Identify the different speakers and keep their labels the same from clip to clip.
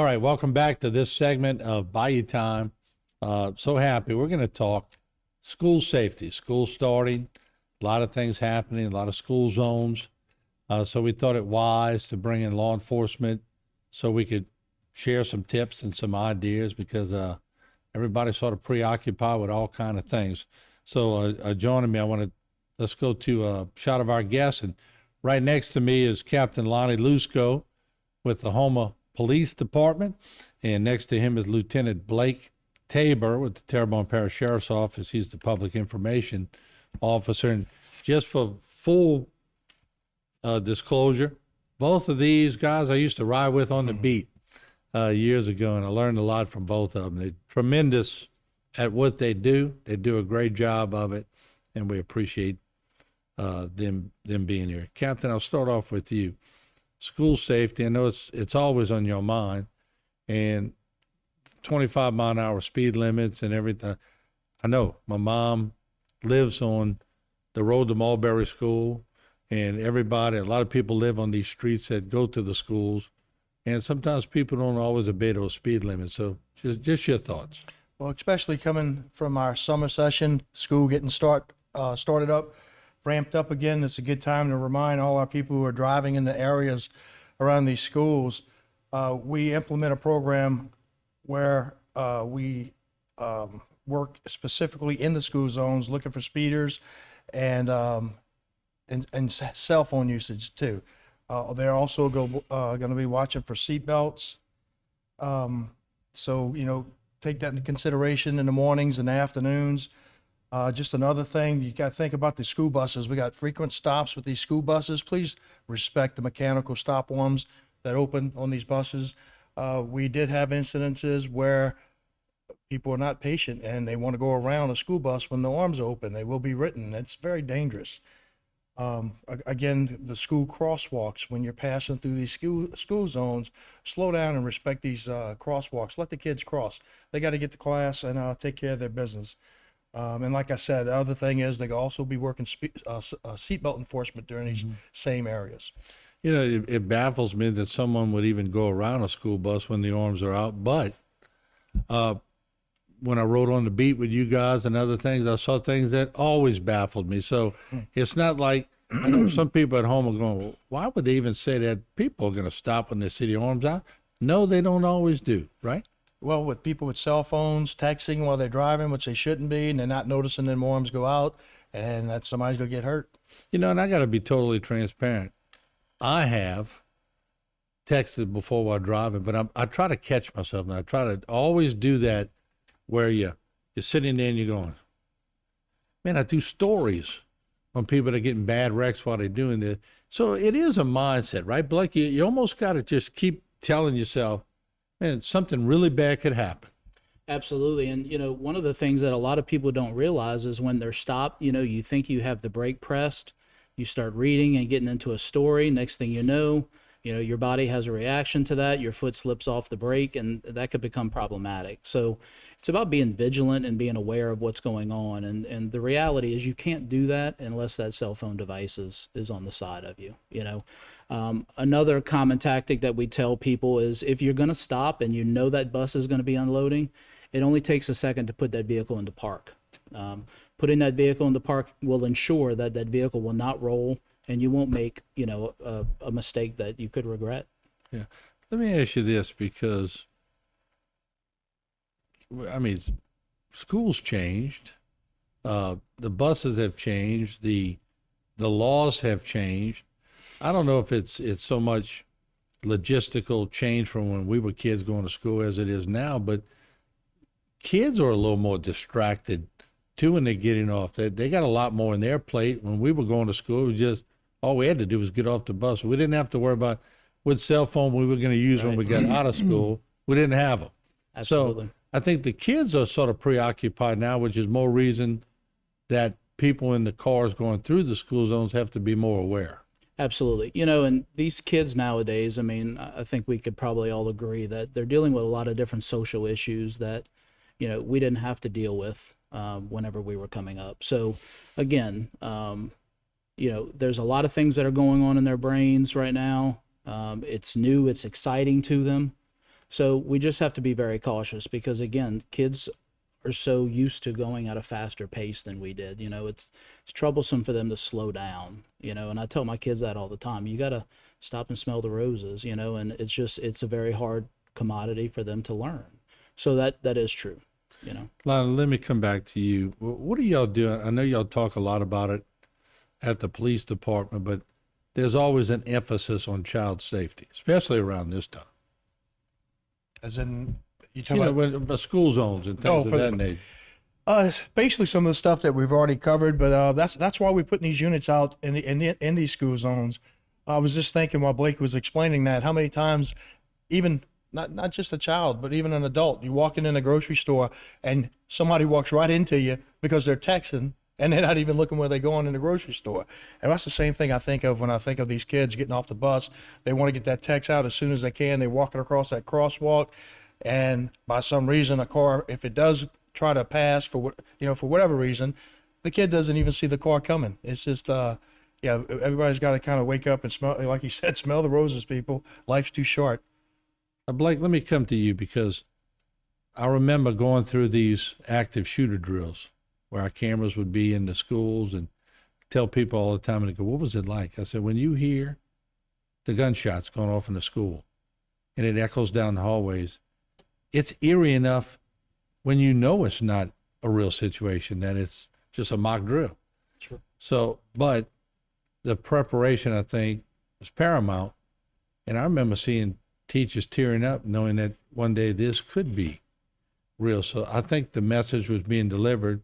Speaker 1: All right, welcome back to this segment of Bayou Time. So happy. We're going to talk school safety, school starting, a lot of things happening, a lot of school zones. So we thought it wise to bring in law enforcement so we could share some tips and some ideas because everybody's sort of preoccupied with all kind of things. So joining me, let's go to a shot of our guests. And right next to me is Captain Lonnie Lusco with the Houma Police Department. And next to him is Lieutenant Blake Tabor with the Terrebonne Parish Sheriff's Office. He's the public information officer. And just for full disclosure, both of these guys I used to ride with on the beat years ago, and I learned a lot from both of them. They're tremendous at what they do. They do a great job of it, and we appreciate them being here. Captain, I'll start off with you. School safety, I know it's always on your mind, and 25-mile-an-hour speed limits and everything. I know my mom lives on the road to Mulberry School, and a lot of people live on these streets that go to the schools, and sometimes people don't always obey those speed limits. So just your thoughts.
Speaker 2: Well, especially coming from our summer session, school getting started up, ramped up again, it's a good time to remind all our people who are driving in the areas around these schools. We implement a program where we work specifically in the school zones, looking for speeders and cell phone usage too. They're also going to be watching for seat belts. So, take that into consideration in the mornings and afternoons. Just another thing, you got to think about the school buses. We got frequent stops with these school buses. Please respect the mechanical stop arms that open on these buses. We did have incidences where people are not patient and they want to go around a school bus when the arms are open. They will be written. It's very dangerous. Again, the school crosswalks, when you're passing through these school zones, slow down and respect these crosswalks. Let the kids cross. They got to get to class and take care of their business. And like I said, the other thing is they can also be working seatbelt enforcement during these same areas.
Speaker 1: It baffles me that someone would even go around a school bus when the arms are out. But when I rode on the beat with you guys and other things, I saw things that always baffled me. So it's not like, I know some people at home are going, well, why would they even say that people are going to stop when they see the arms out? No, they don't always do, right?
Speaker 2: Well, with people with cell phones, texting while they're driving, which they shouldn't be, and they're not noticing them arms go out, and that somebody's going to get hurt.
Speaker 1: And I got to be totally transparent. I have texted before while driving, but I try to catch myself, and I try to always do that where you're sitting there and you're going, man, I do stories on people that are getting bad wrecks while they're doing this. So it is a mindset, right, Blake? You almost got to just keep telling yourself, man, something really bad could happen.
Speaker 3: Absolutely. And, one of the things that a lot of people don't realize is when they're stopped, you think you have the brake pressed, you start reading and getting into a story. Next thing you know, your body has a reaction to that. Your foot slips off the brake, and that could become problematic. So it's about being vigilant and being aware of what's going on. And the reality is you can't do that unless that cell phone device is on the side of you, Another common tactic that we tell people is if you're going to stop and that bus is going to be unloading, it only takes a second to put that vehicle into park. Putting that vehicle into park will ensure that that vehicle will not roll and you won't make, a mistake that you could regret.
Speaker 1: Yeah. Let me ask you this, because, schools changed. The buses have changed. The laws have changed. I don't know if it's so much logistical change from when we were kids going to school as it is now, but kids are a little more distracted too when they're getting off. They got a lot more in their plate. When we were going to school, it was just all we had to do was get off the bus. We didn't have to worry about what cell phone we were going to use when we got out of school. We didn't have them.
Speaker 3: Absolutely.
Speaker 1: So I think the kids are sort of preoccupied now, which is more reason that people in the cars going through the school zones have to be more aware.
Speaker 3: Absolutely. And these kids nowadays, I think we could probably all agree that they're dealing with a lot of different social issues that, we didn't have to deal with whenever we were coming up. So again, there's a lot of things that are going on in their brains right now. It's new, it's exciting to them. So we just have to be very cautious because, again, kids are so used to going at a faster pace than we did. It's troublesome for them to slow down, and I tell my kids that all the time. You got to stop and smell the roses, and it's a very hard commodity for them to learn. So that is true.
Speaker 1: Lonnie, let me come back to you. What are y'all doing? I know y'all talk a lot about it at the police department, but there's always an emphasis on child safety, especially around this time.
Speaker 2: As in, you
Speaker 1: You
Speaker 2: talking
Speaker 1: know,
Speaker 2: about?
Speaker 1: when school zones and things of
Speaker 2: for
Speaker 1: that
Speaker 2: the-
Speaker 1: nature.
Speaker 2: It's basically some of the stuff that we've already covered, but that's why we're putting these units out in these school zones. I was just thinking while Blake was explaining that, how many times, even not just a child, but even an adult, you walking in a grocery store and somebody walks right into you because they're texting and they're not even looking where they're going in the grocery store. And that's the same thing I think of when I think of these kids getting off the bus. They want to get that text out as soon as they can. They're walking across that crosswalk, and by some reason, a car, if it does try to pass for whatever reason, the kid doesn't even see the car coming. It's just, everybody's got to kind of wake up and smell, like you said, smell the roses, people. Life's too short.
Speaker 1: Blake, let me come to you because I remember going through these active shooter drills where our cameras would be in the schools and tell people all the time, and they go, what was it like? I said, when you hear the gunshots going off in the school and it echoes down the hallways, it's eerie enough when you know it's not a real situation, that it's just a mock drill.
Speaker 3: Sure.
Speaker 1: So, but the preparation, I think, was paramount. And I remember seeing teachers tearing up knowing that one day this could be real. So I think the message was being delivered,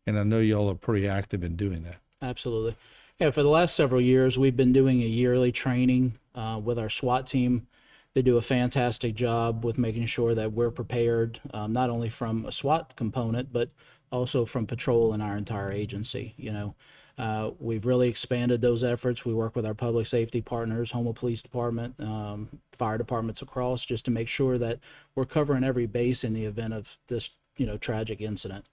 Speaker 1: and I know y'all are pretty active in doing that.
Speaker 3: Absolutely. Yeah, for the last several years, we've been doing a yearly training with our SWAT team. They do a fantastic job with making sure that we're prepared, not only from a SWAT component, but also from patrol in our entire agency. We've really expanded those efforts. We work with our public safety partners, Houma Police Department, fire departments across, just to make sure that we're covering every base in the event of this, tragic incident.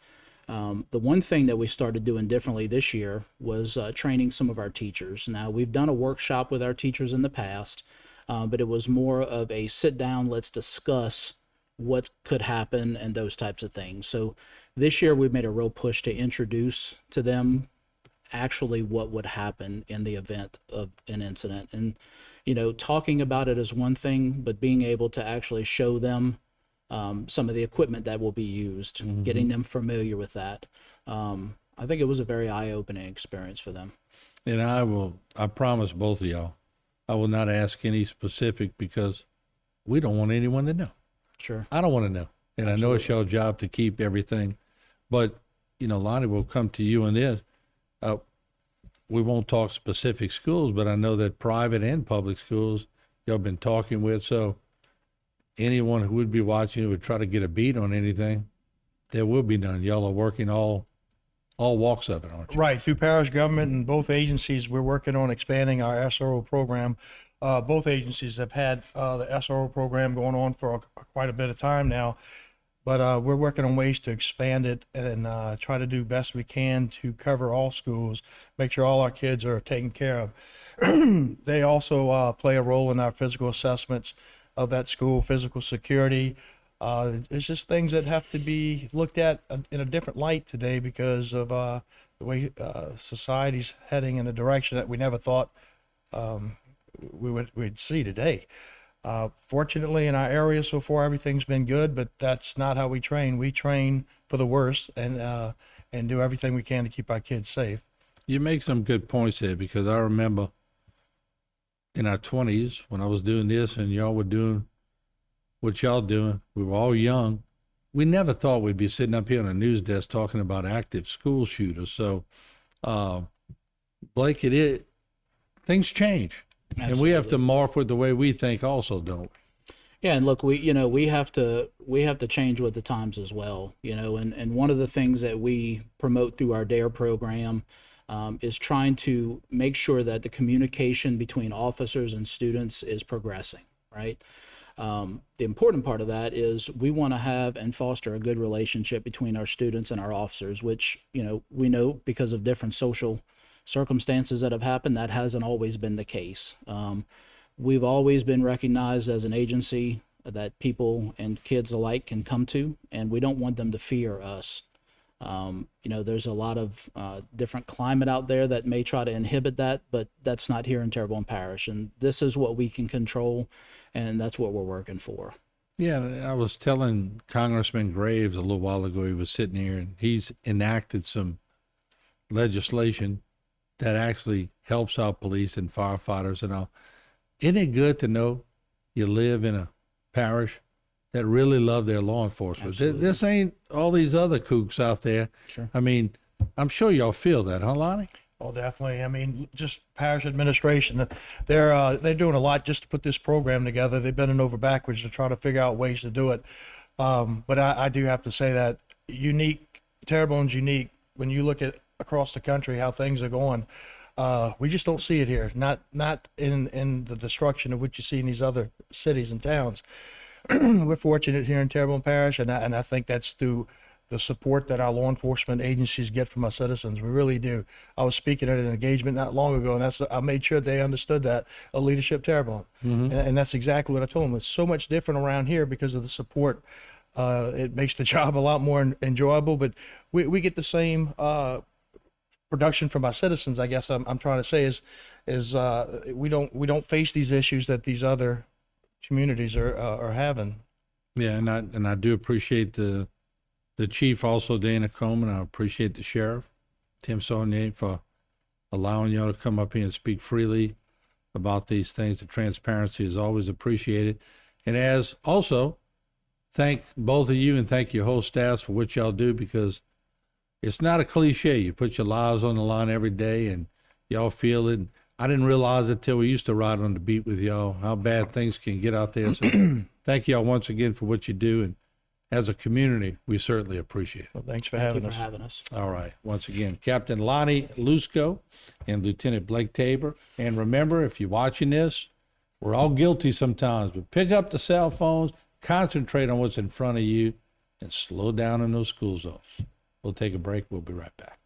Speaker 3: The one thing that we started doing differently this year was training some of our teachers. Now, we've done a workshop with our teachers in the past, but it was more of a sit down, let's discuss what could happen and those types of things. So this year we've made a real push to introduce to them actually what would happen in the event of an incident. And, talking about it is one thing, but being able to actually show them some of the equipment that will be used, getting them familiar with that. I think it was a very eye-opening experience for them.
Speaker 1: And I promise both of y'all, I will not ask any specific because we don't want anyone to know.
Speaker 3: Sure.
Speaker 1: I don't want to know. And
Speaker 3: Absolutely.
Speaker 1: I know it's your job to keep everything. But, Lonnie, will come to you on this. We won't talk specific schools, but I know that private and public schools y'all been talking with. So anyone who would be watching who would try to get a beat on anything, there will be none. Y'all are working all walks of it, aren't you?
Speaker 2: Right. Through parish government and both agencies, we're working on expanding our SRO program. Both agencies have had the SRO program going on for quite a bit of time now, but we're working on ways to expand it and try to do best we can to cover all schools, make sure all our kids are taken care of. They also play a role in our physical assessments of that school, physical security. It's just things that have to be looked at in a different light today because of the way society's heading in a direction that we never thought we'd see today. Fortunately, in our area so far, everything's been good, but that's not how we train. We train for the worst and do everything we can to keep our kids safe.
Speaker 1: You make some good points there because I remember in our 20s when I was doing this and y'all were doing what y'all doing. We were all young. We never thought we'd be sitting up here on a news desk talking about active school shooters. So, Blake, things change.
Speaker 3: Absolutely.
Speaker 1: And we have to morph with the way we think also, don't we?
Speaker 3: Yeah, and look, we have to change with the times as well, and one of the things that we promote through our DARE program is trying to make sure that the communication between officers and students is progressing, right? The important part of that is we want to have and foster a good relationship between our students and our officers, which, we know because of different social circumstances that have happened, that hasn't always been the case. We've always been recognized as an agency that people and kids alike can come to, and we don't want them to fear us. There's a lot of different climate out there that may try to inhibit that, but that's not here in Terrebonne Parish. And this is what we can control, and that's what we're working for.
Speaker 1: Yeah, I was telling Congressman Graves a little while ago, he was sitting here, and he's enacted some legislation that actually helps our police and firefighters and all. Isn't it good to know you live in a parish that really love their law enforcement? This ain't all these other kooks out there.
Speaker 3: Sure.
Speaker 1: I mean, I'm sure y'all feel that, huh, Lonnie?
Speaker 2: Oh, definitely. I mean, just parish administration, they're doing a lot just to put this program together. They've been over backwards to try to figure out ways to do it. But I do have to say that Terrebonne's unique when you look at across the country how things are going. We just don't see it here. Not in the destruction of what you see in these other cities and towns. We're fortunate here in Terrebonne Parish, and I think that's through the support that our law enforcement agencies get from our citizens. We really do. I was speaking at an engagement not long ago, and I made sure they understood that, a Leadership Terrebonne. And that's exactly what I told them. It's so much different around here because of the support. It makes the job a lot more enjoyable, but we get the same production from our citizens, I guess I'm trying to say is we don't face these issues that these other communities are having.
Speaker 1: Yeah, and I do appreciate the chief also, Dana Coleman. I appreciate the sheriff, Tim Saunier, for allowing y'all to come up here and speak freely about these things. The transparency is always appreciated. And as also, thank both of you and thank your whole staffs for what y'all do, because it's not a cliche. You put your lives on the line every day and y'all feel it. I didn't realize it till we used to ride on the beat with y'all, how bad things can get out there. So thank y'all once again for what you do. And as a community, we certainly appreciate it.
Speaker 2: Well, thanks for
Speaker 3: Thank you
Speaker 2: having
Speaker 3: for
Speaker 2: us.
Speaker 3: having us.
Speaker 1: All right. Once again, Captain Lonnie Lusco and Lieutenant Blake Tabor. And remember, if you're watching this, we're all guilty sometimes, but pick up the cell phones, concentrate on what's in front of you, and slow down in those school zones. We'll take a break. We'll be right back.